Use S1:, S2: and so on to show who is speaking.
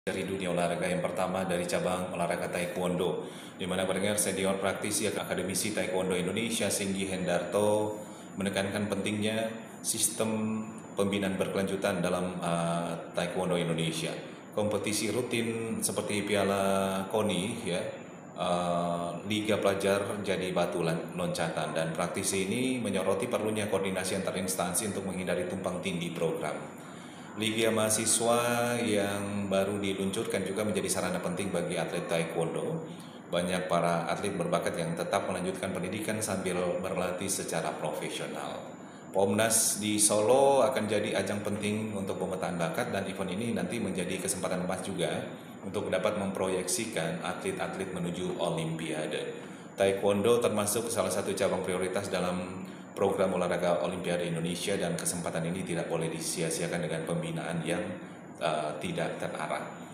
S1: dari dunia olahraga. Yang pertama dari cabang olahraga Taekwondo, di mana pendengar senior praktisi Akademisi Taekwondo Indonesia Singgi Hendarto menekankan pentingnya sistem pembinaan berkelanjutan dalam Taekwondo Indonesia. Kompetisi rutin seperti Piala KONI ya, Liga Pelajar jadi batu loncatan, dan praktisi ini menyoroti perlunya koordinasi antar instansi untuk menghindari tumpang tindih program. Liga mahasiswa yang baru diluncurkan juga menjadi sarana penting bagi atlet taekwondo. Banyak para atlet berbakat yang tetap melanjutkan pendidikan sambil berlatih secara profesional. Pomnas di Solo akan jadi ajang penting untuk pemetaan bakat, dan event ini nanti menjadi kesempatan emas juga untuk dapat memproyeksikan atlet-atlet menuju Olimpiade. Taekwondo termasuk salah satu cabang prioritas dalam program olahraga Olimpiade Indonesia, dan kesempatan ini tidak boleh disia-siakan dengan pembinaan yang tidak terarah.